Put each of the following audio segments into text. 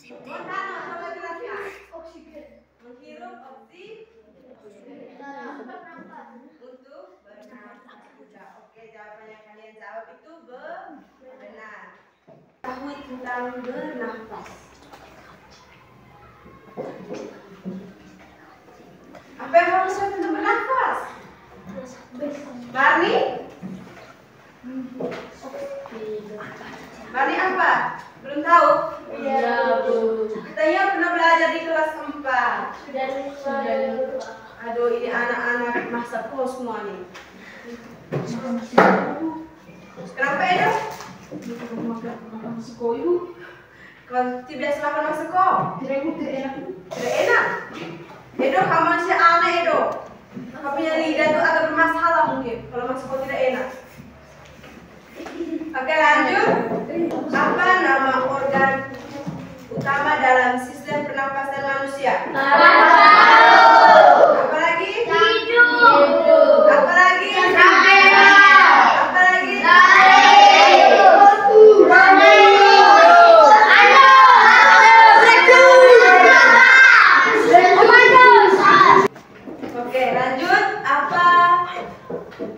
Montano atau laki-laki? Menghirup oksigen untuk bernafas. Oke, jawabannya kalian jawab itu benar. Tahu tentang bernafas. Apa yang kamu tahu tentang bernafas? Barney? Barney apa? Belum tahu? Iya, Bu. Katanya pernah belajar di kelas 4. Sudah. Aduh, ini anak-anak masa pro semua nih. Kenapa Edo? Kalau tidak selalu masuk kok. Tidak enak. Edo, kamu masih aneh Edo. Kamu punya lidah tuh agak bermasalah mungkin. Kalau masuk kok tidak enak. Oke, lanjut. Apa nama organ utama dalam sistem pernapasan manusia? Apa lagi? Hidung. Apa lagi? Apa lagi? Oke, lanjut. Apa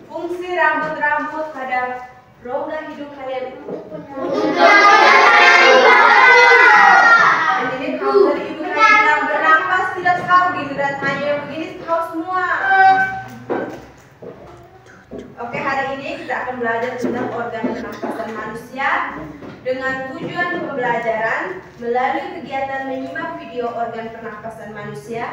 fungsi rambut-rambut pada rongga hidung kalian? Dan ini kalau dari ibu kalian bilang bernapas tidak tahu gitu dan hanya begini tahu semua. Oke, hari ini kita akan belajar tentang organ pernapasan manusia dengan tujuan pembelajaran melalui kegiatan menyimak video organ pernapasan manusia.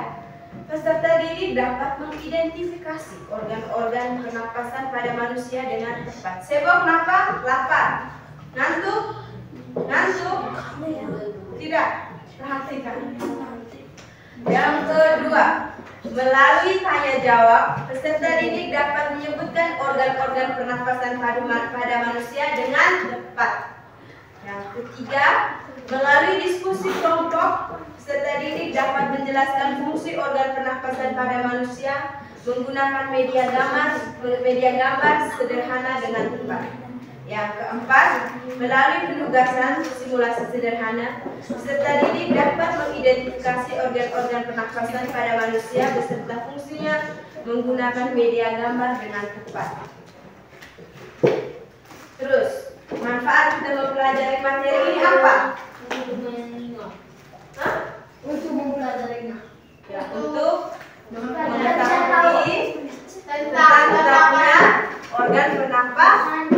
Peserta didik dapat mengidentifikasi organ-organ pernapasan pada manusia dengan tepat. Sebo, kenapa? Lapar? Ngantuk? Ngantuk? Tidak? Perhatikan. Yang kedua, melalui tanya jawab, peserta didik dapat menyebutkan organ-organ pernapasan pada manusia dengan tepat. Yang ketiga, melalui diskusi kelompok, peserta didik dapat menjelaskan fungsi organ pernapasan pada manusia menggunakan media gambar sederhana dengan tepat. Yang keempat, melalui penugasan simulasi sederhana, peserta didik dapat mengidentifikasi organ-organ pernapasan pada manusia beserta fungsinya menggunakan media gambar dengan tepat. Terus, manfaat kita mempelajari materi ini apa? Untuk mempelajarinya. Ya, untuk mengetahui tentang geraknya organ pernapasan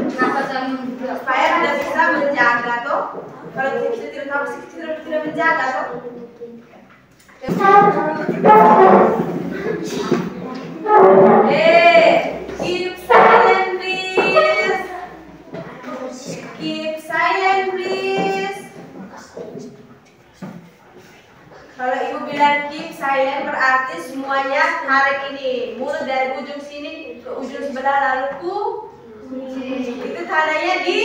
supaya kita bisa menjaga toh. Kalau kita tidak tahu tidak menjaga toh. Keep silent please. Keep silent please. Kalau ibu bilang keep silent berarti semuanya tarik ini mulut dari ujung sini ke ujung sebelah lalu itu tandanya di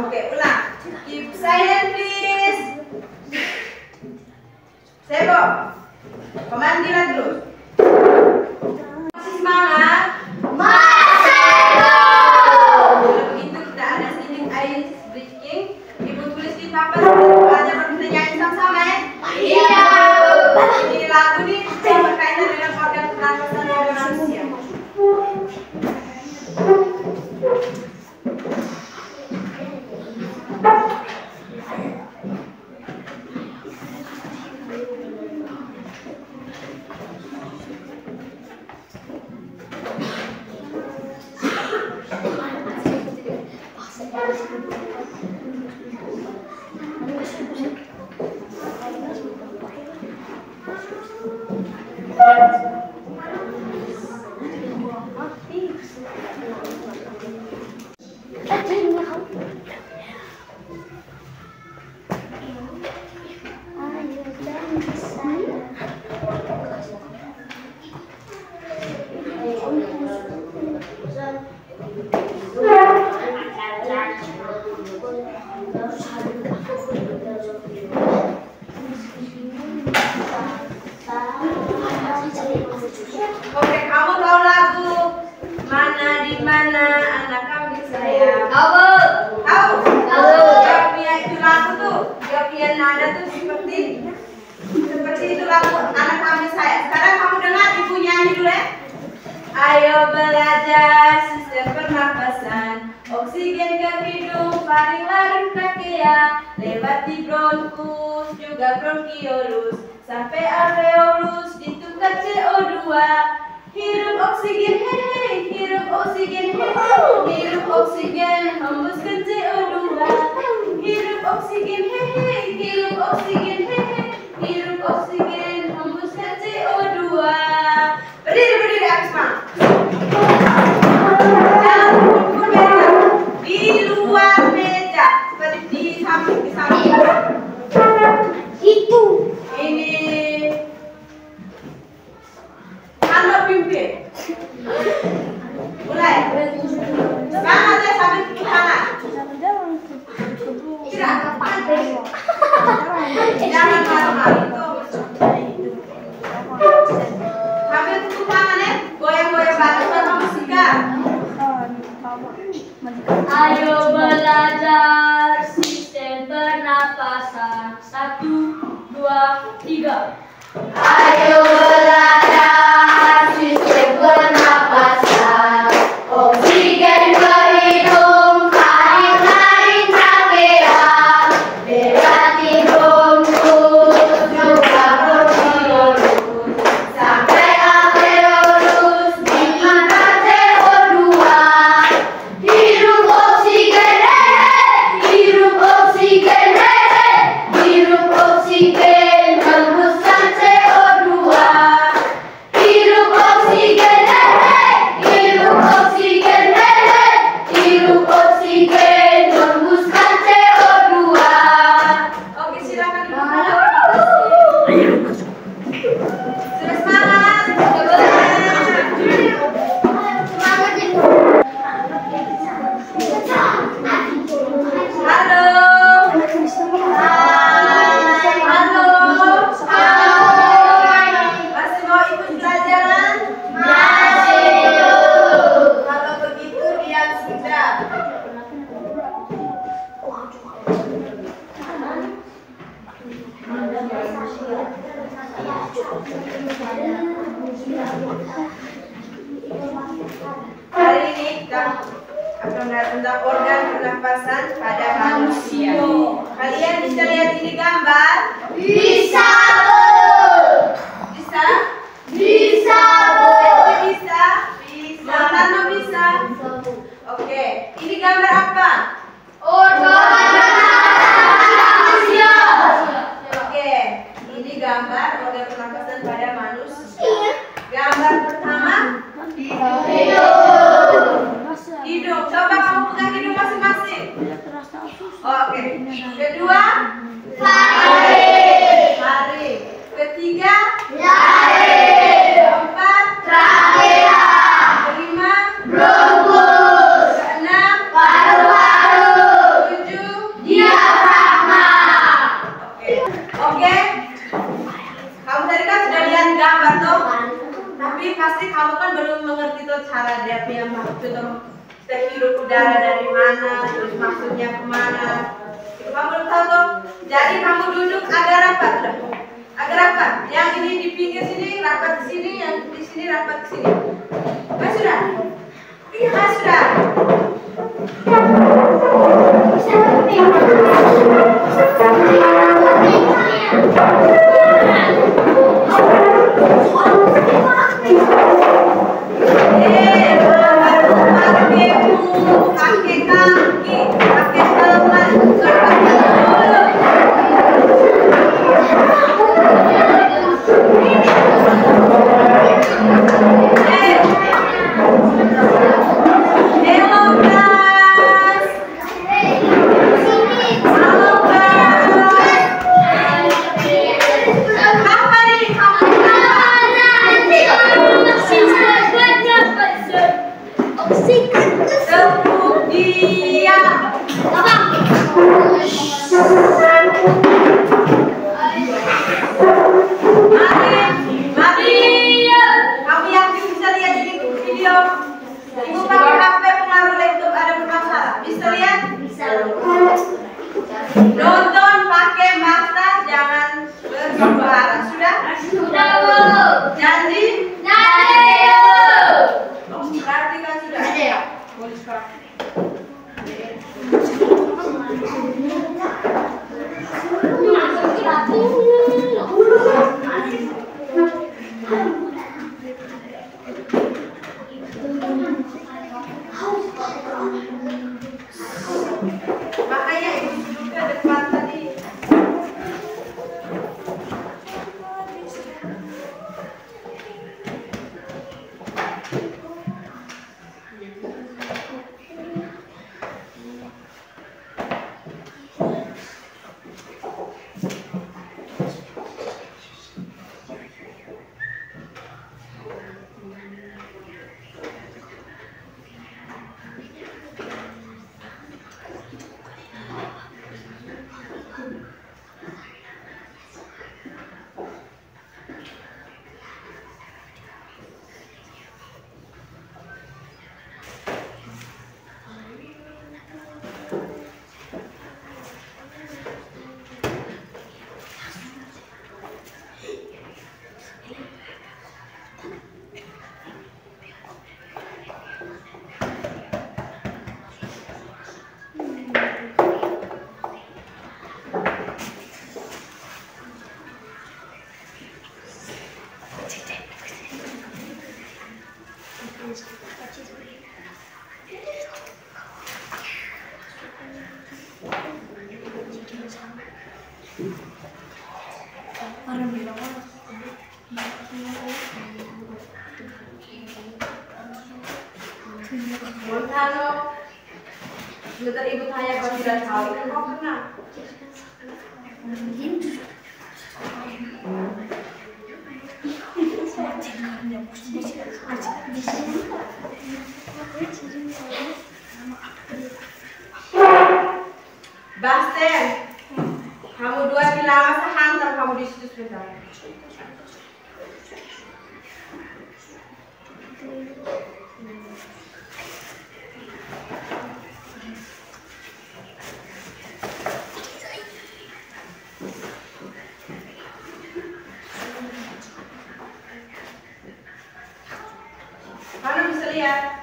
Oke, ulang. Keep silent please. Sebo, pemanggilan terus. Masih semangat? Kalau begitu kita ada sedikit ice breaking. Ibu tulis di papan aja pertanyaan sama-sama ya. Iya. Ini lagu nih berkaitan dengan organ pernapasan pada manusia. lagu anak kami saya. Sekarang kamu dengar ibu nyanyi dulu ya. Ayo belajar sistem pernapasan, oksigen ke hidung, paling larut trachea, lewati bronkus, juga bronkiolus, sampai alveolus, ditukar CO2. Hirup oksigen, hehe, hirup oksigen, hehe, hirup oksigen, hembuskan CO2. Hirup oksigen, hehe, hirup oksigen, hehe, hirup oksigen, hembuskan CO2. Berdiri, Asma. Jangan kumpul meja. Di luar meja, seperti di samping. Itu. Ini Anda pimpin. Mulai. Semangat ya sampai tutup tangan. Tidak. Jangan malu-malu. Sambil tutup tangan ya. Goyang-goyang badan sama musika. Ayo belajar sistem pernapasan. 1, 2, 3. Ayo belajar sistem pernapasan. Oksigen ke hidung, tarik-tarik trachea, lewati bronkus, juga bronkiolus, sampai alveolus, ditukar CO2. Hirup oksigen, hirup oksigen, hirup oksigen, hembuskan CO2. Hirup oksigen, hirup oksigen, hirup oksigen, hembuskan CO2. Oke, silakan. Sudah semangat. Halo. Halo. Masih mau ikut pelajaran? Kalau begitu diam sudah. Hari ini kita akan melihat tentang organ pernapasan pada manusia. Kalian bisa lihat ini gambar? Bisa, Bisa? bisa, Siapa bisa? Bisa. Tano bisa? Oke, ini gambar apa? organ manusia. Oke, ini gambar organ pernapasan pada manusia. Gambar pertama, hidung. Coba kamu pegang hidung masing-masing. Oke. Kedua, hari. Ketiga, keempat, kelima, keenam, ketujuh. Oke. Kamu tadi kan sudah lihat gambar toh? Tapi pasti kamu kan belum mengerti tuh cara dia punya maksud tuh. Kita hirup udara dari mana, terus maksudnya kemana. Itu kamu belum tahu tuh. Jadi kamu duduk agak rapat sudah. Agak rapat. Yang ini di pinggir sini rapat ke sini, yang di sini rapat ke sini. Mas sudah? Mas sudah? Pakai kaki, pakai tangan, tepuk dia. Mari. Kamu yakin bisa lihat ini video? Ibu pakai HP pengaruh laptop ada bermasalah. Bisa lihat? Bisa. Nonton pakai mata, jangan bersuara. Sudah? Makanya ibu duduk ke depan tadi. Montano, sebentar ibu tanya kau tidak tahu, kau kenal? Basten, kamu dua lama sehantar kamu di situ sebentar. Mana bisa lihat?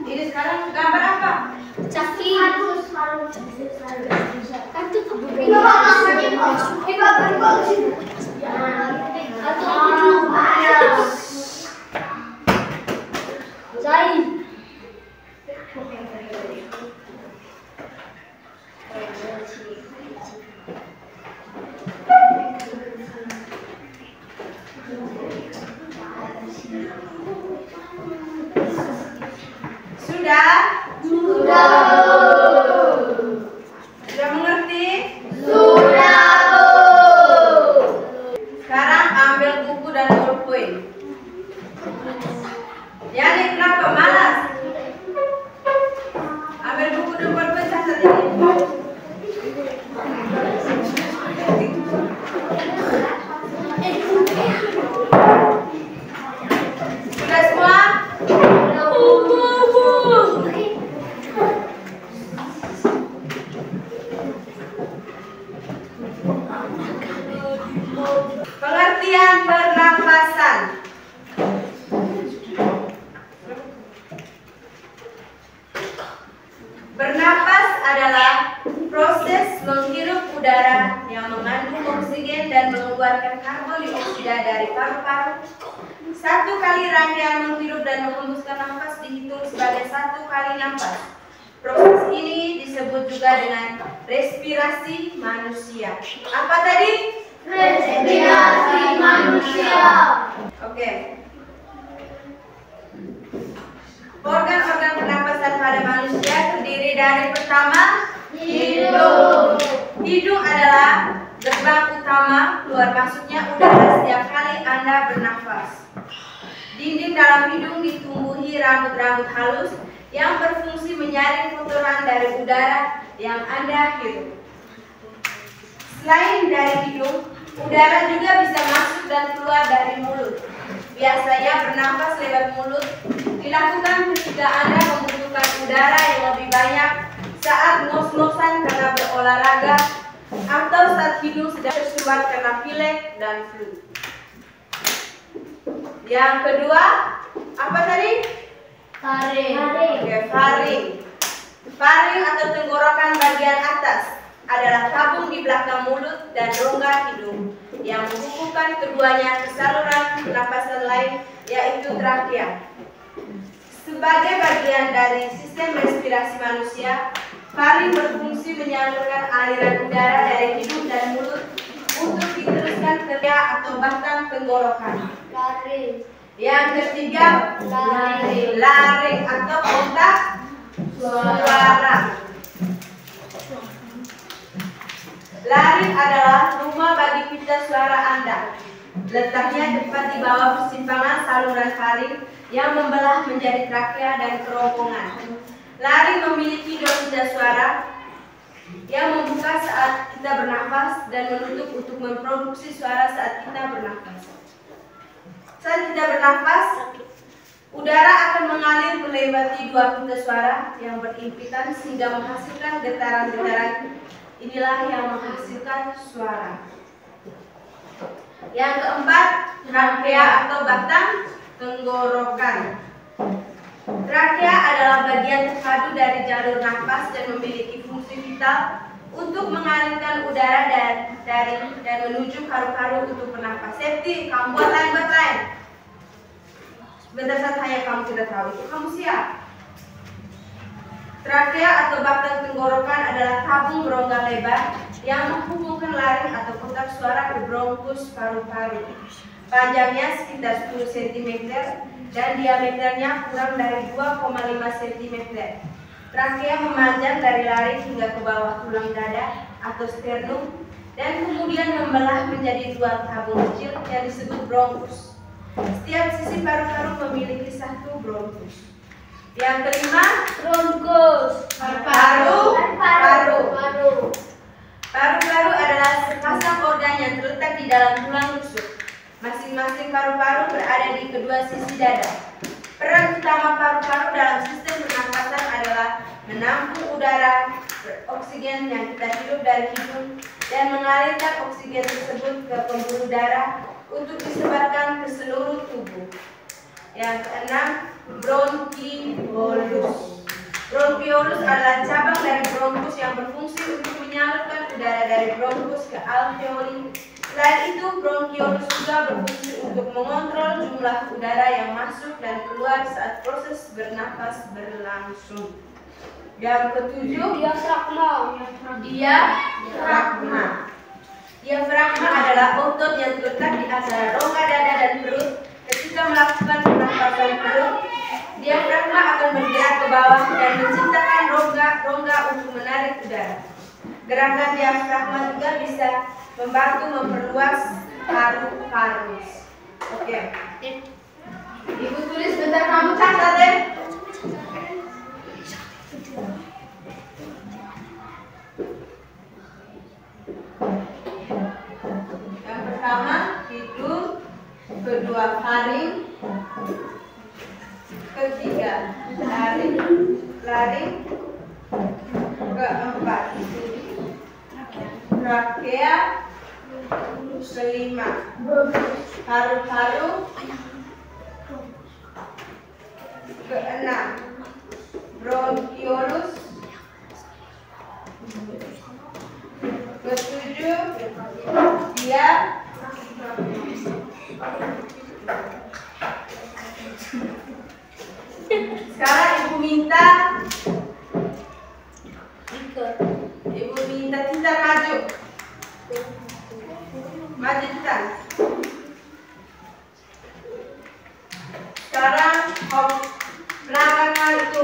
Ini sekarang gambar apa? Caki. Sudah? Sudah. Sudah mengerti? Sudah, Bu. Sekarang ambil buku dan bolpen. Yani kenapa malas? Ambil buku dan bolpen catat ini. Sudah semua? Pengertian pernapasan. Bernapas adalah proses menghirup udara yang mengandung oksigen dan mengeluarkan karbon dioksida dari paru-paru. Satu kali rangkaian menghirup dan menghembuskan nafas dihitung sebagai satu kali nafas. Proses ini disebut juga dengan respirasi manusia. Apa tadi? Respirasi manusia. Oke. Organ-organ pernapasan pada manusia terdiri dari pertama, hidung. Hidung adalah gerbang utama keluar masuknya udara setiap kali Anda bernafas. Dinding dalam hidung ditumbuhi rambut-rambut halus yang berfungsi menyaring kotoran dari udara yang Anda hirup. Selain dari hidung, udara juga bisa masuk dan keluar dari mulut. Biasanya bernafas lewat mulut dilakukan ketika Anda membutuhkan udara yang lebih banyak saat ngos-ngosan karena berolahraga atau saat hidung sedang tersumbat karena pilek dan flu. Yang kedua, apa tadi? Faring. Oke, faring. Faring atau tenggorokan bagian atas. adalah tabung di belakang mulut dan rongga hidung yang menghubungkan keduanya ke saluran pernapasan lain, yaitu trakea. Sebagai bagian dari sistem respirasi manusia, faring berfungsi menyalurkan aliran udara dari hidung dan mulut untuk diteruskan ke trakea atau batang tenggorokan. Yang ketiga, laring atau kotak suara. Laring adalah rumah bagi pita suara Anda. Letaknya tepat di bawah persimpangan saluran faring yang membelah menjadi trakea dan kerongkongan. Laring memiliki dua pita suara yang membuka saat kita bernafas dan menutup untuk memproduksi suara saat kita bernafas. Saat kita bernafas, udara akan mengalir melewati dua pita suara yang berimpitan sehingga menghasilkan getaran-getaran. Inilah yang menghasilkan suara. Yang keempat, trakea atau batang tenggorokan. Trakea adalah bagian terpadu dari jalur nafas dan memiliki fungsi vital untuk mengalirkan udara dan menuju paru-paru untuk bernafas. Safety, kamu buat lain. Sebentar saja kamu tidak tahu itu, kamu siap. Trakea atau batang tenggorokan adalah tabung berongga lebar yang menghubungkan laring atau kotak suara ke bronkus paru-paru. Panjangnya sekitar 10 cm dan diameternya kurang dari 2,5 cm. Trakea memanjang dari laring hingga ke bawah tulang dada atau sternum dan kemudian membelah menjadi dua tabung kecil yang disebut bronkus. Setiap sisi paru-paru memiliki satu bronkus. Yang kelima, Bronkus. Paru-paru adalah sepasang organ yang terletak di dalam tulang rusuk. Masing-masing paru-paru berada di kedua sisi dada. Peran utama paru-paru dalam sistem pernapasan adalah menampung udara oksigen yang kita hirup dari hidung dan mengalirkan oksigen tersebut ke pembuluh darah untuk disebarkan ke seluruh tubuh. Yang keenam, bronkiolus. Bronkiolus adalah cabang dari bronkus yang berfungsi untuk menyalurkan udara dari bronkus ke alveoli. Selain itu, bronkiolus juga berfungsi untuk mengontrol jumlah udara yang masuk dan keluar saat proses bernafas berlangsung. Yang ketujuh, diafragma. Diafragma adalah otot yang terletak di antara rongga dada dan perut. Ketika melakukan pernapasan perut, diafragma akan bergerak ke bawah dan menciptakan rongga untuk menarik udara. Gerakan diafragma juga bisa membantu memperluas paru-paru. Oke. Ibu tulis bentar, kamu catat deh. Yang pertama hidung, kedua faring, ketiga laring, keempat trakea, kelima paru-paru, keenam bronkiolus, ketujuh dia. Sekarang ibu minta Tinta maju Tinta. Sekarang belakangnya itu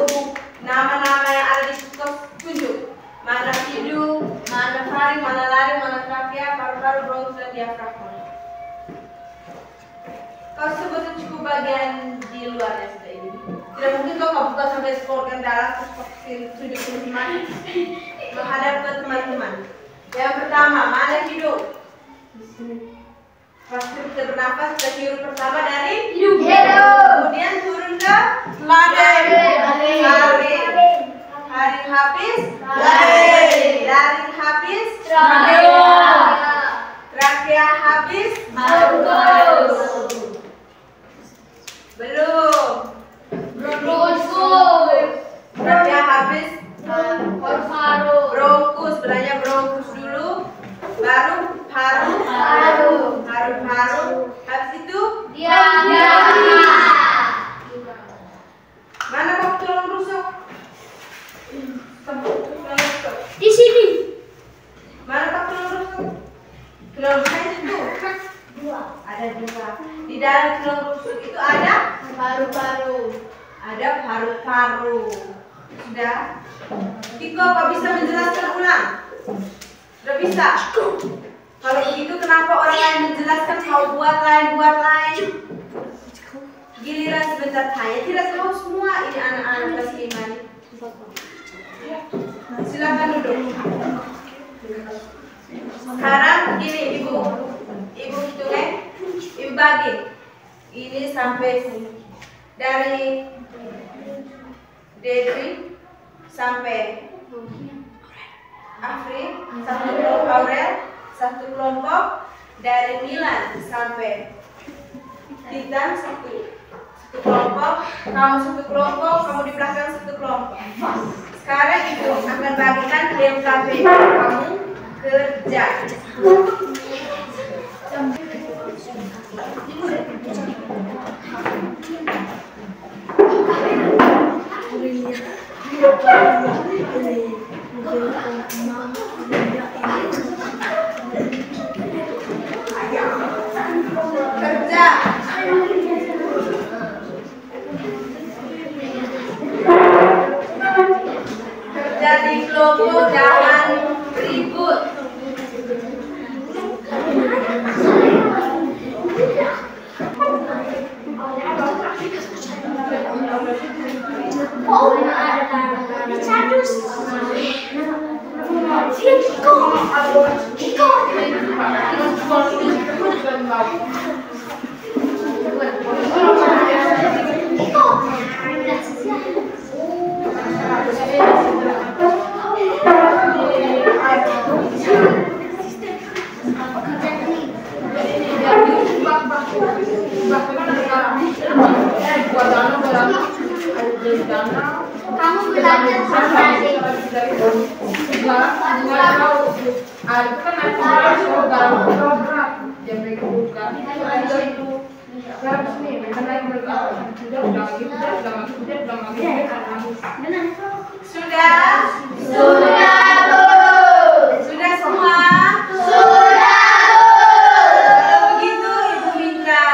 nama-nama yang ada di tunjuk. Mana hidung, mana faring, mana laring, mana trakea, paru-paru, bronkus, dan diafragma. Kau sebutkan cukup bagian di luarnya sudah ini. Tidak mungkin kau buka sampai organ dalam terus tunjuk teman-teman menghadap ke teman-teman. Yang pertama, mana hidung? Pasti kita bernafas, kita hirup pertama dari hidung. Kemudian turun ke laring. Laring habis, laring habis, trakea habis, belum. Trakea habis, bronkus, belanja bronkus Sudah? Kiko, kau bisa menjelaskan ulang? Sudah bisa? Kalau begitu kenapa orang lain menjelaskan kau buat lain? Giliran sebentar tanya, tidak tahu semua ini anak-anak kelas 5 ini. Silakan duduk. Sekarang begini ibu hitung ibu bagi. Ini sampai dari Dedri sampai Afri, satu kelompok Aurel, satu kelompok dari Milan sampai Titan, satu kelompok, kamu satu kelompok, kamu di belakang satu kelompok. Sekarang ibu akan bagikan DMKP kamu kerja. Kerja di kelompok, jangan ribut. Kamu belajar sama adik. Sudah semua? Begitu ibu minta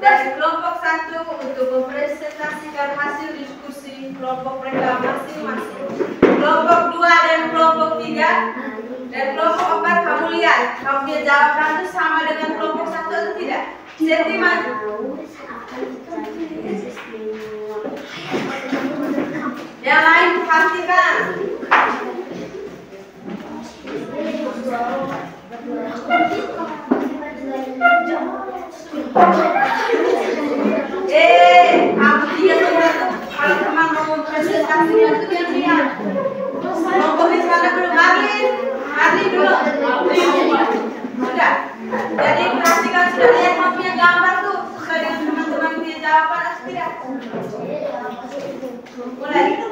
dari kelompok 1 untuk mempresentasikan hasil diskusi kelompok mereka masing-masing. Kelompok 2 dan kelompok 3 dan kelompok 4 kamu lihat, kamu punya jawaban itu sama dengan kelompok 1 atau tidak? Sentimen. Yang lain perhatikan. Kamu dia kalau teman mau presentasinya itu dia lihat. Kelompok di sana dulu, Marlin dulu. Sudah. Jadi perhatikan, sudah lihat kamu punya gambar tuh sesuai dengan teman-teman punya jawaban atau tidak? Mulai.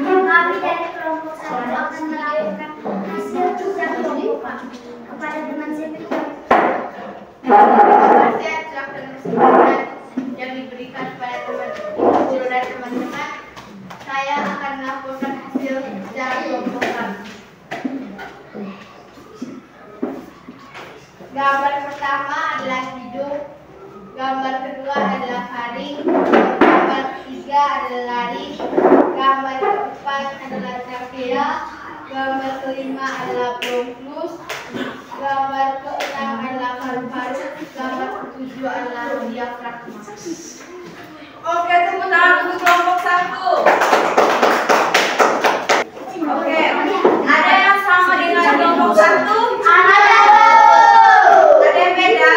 Kami dari kelompok 1 akan melakukan hasil tugas kelompok kepada teman saya. Yang diberikan kepada teman-teman, saya akan melaporkan hasil secara kelompokan. Gambar pertama adalah hidung, gambar kedua adalah faring, gambar ketiga adalah lari, gambar keempat adalah trachea, gambar kelima adalah bronchus, gambar keenam adalah paru-paru, gambar ketujuh adalah diafragma. Oke, tepuk tangan untuk kelompok 1. Oke, ada yang sama dengan kelompok 1? Ada. Ada yang beda?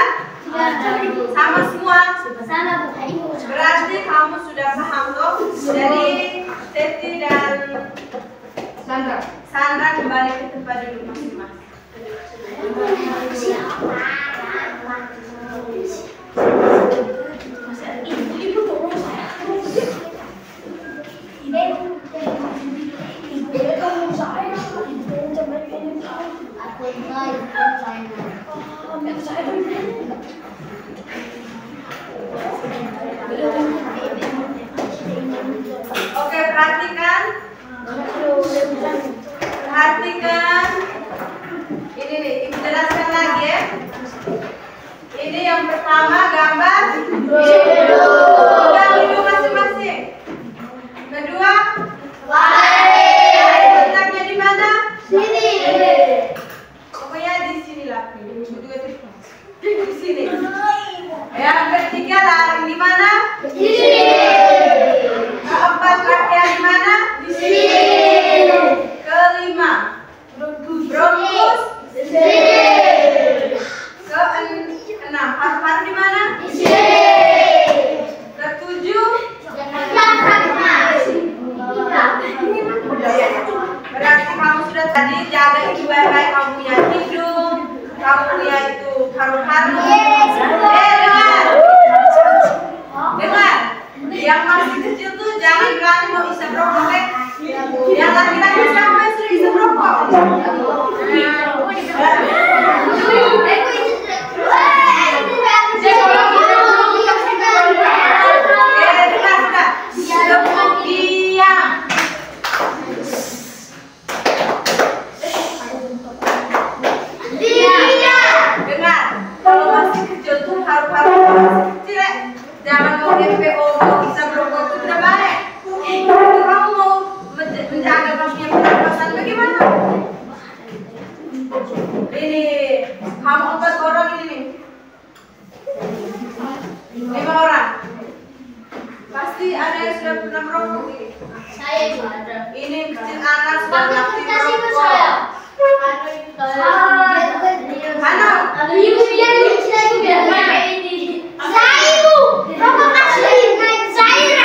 Sama semua? Sama Bu. Berarti kamu sudah paham toh? Jadi Teti dan Sandra kembali ke tempat duduk masing-masing. masih kecil tuh jangan berani mau isap rokok, yang laki-laki siapa yang sering isap rokok? Jangan mau MPO, mau isap rokok itu tidak baik. Kamu mau menjaga kamu punya pernapasan bagaimana? Ini kamu 4 orang ini nih. 5 orang. Pasti ada yang sudah pernah merokok ini. Saya juga ada. Ini kecil anak sudah aktif merokok. Mana? Ibu biar kecil ibu biar kayak ini. Saya ibu. Rokok kasih. Saya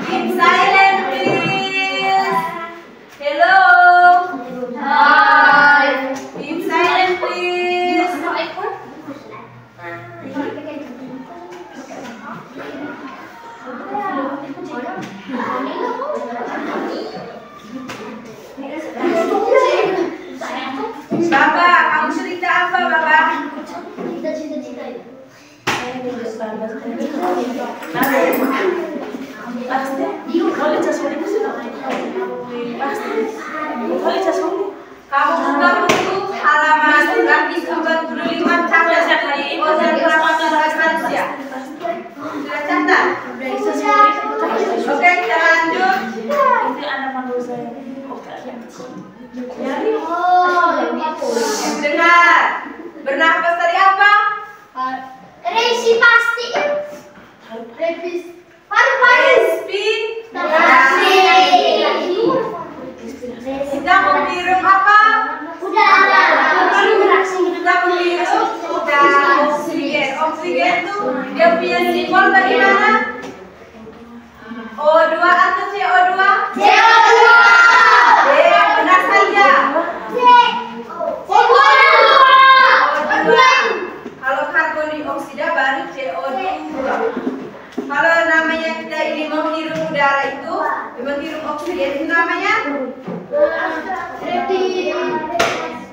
Keep silent, please. Hello. Hai. Keep silent, please. Bapak, kamu cerita apa, Bapak? Kamu buka buku halaman 195 catat dari organ pernapasan manusia. Sudah catat? Oke, kita lanjut. Dengar. Bernapas dari apa? Resi pasti. Respirasi. Kita menghirup apa? Udara. Kita menghirup udara, oksigen. Oksigen itu dia punya simbol bagaimana? O2 atau CO2? CO2. Yang benar saja. O2. Kalau karbon dioksida baru CO2. Kalau namanya kita ini menghirup udara itu, menghirup oksigen itu namanya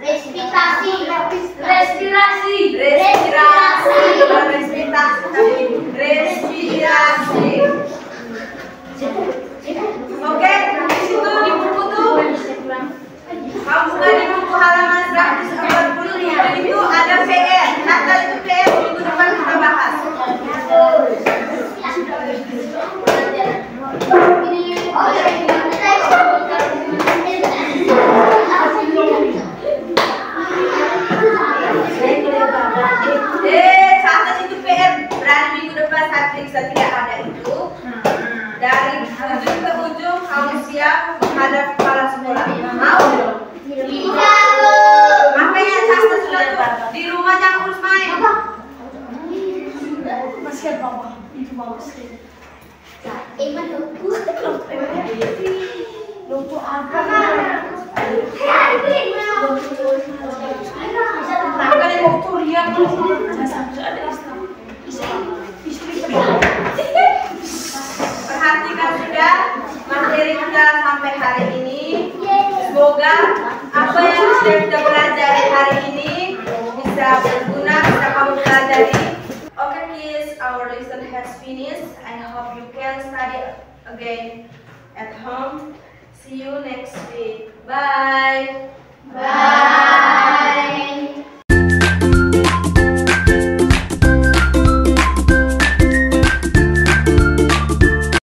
Respirasi. bukan respirasi, tapi respirasi. Oke, di situ di buku tuh, kamu buka di buku halaman 140 itu ada PR. Catat itu PR minggu depan kita bahas. Catat itu PR. Berani minggu depan saya periksa tidak ada itu. Dari ujung ke ujung kamu siap menghadap kepala sekolah. Mau? Makanya catat sudah tuh. Di rumah jangan urus main. Perhatikan sudah materi kita sampai hari ini. Semoga apa yang sudah kita pelajari hari ini bisa berguna, bisa kamu pelajari. Okay kids, our lesson has finished. I hope you can study again at home. See you next week. Bye. Bye.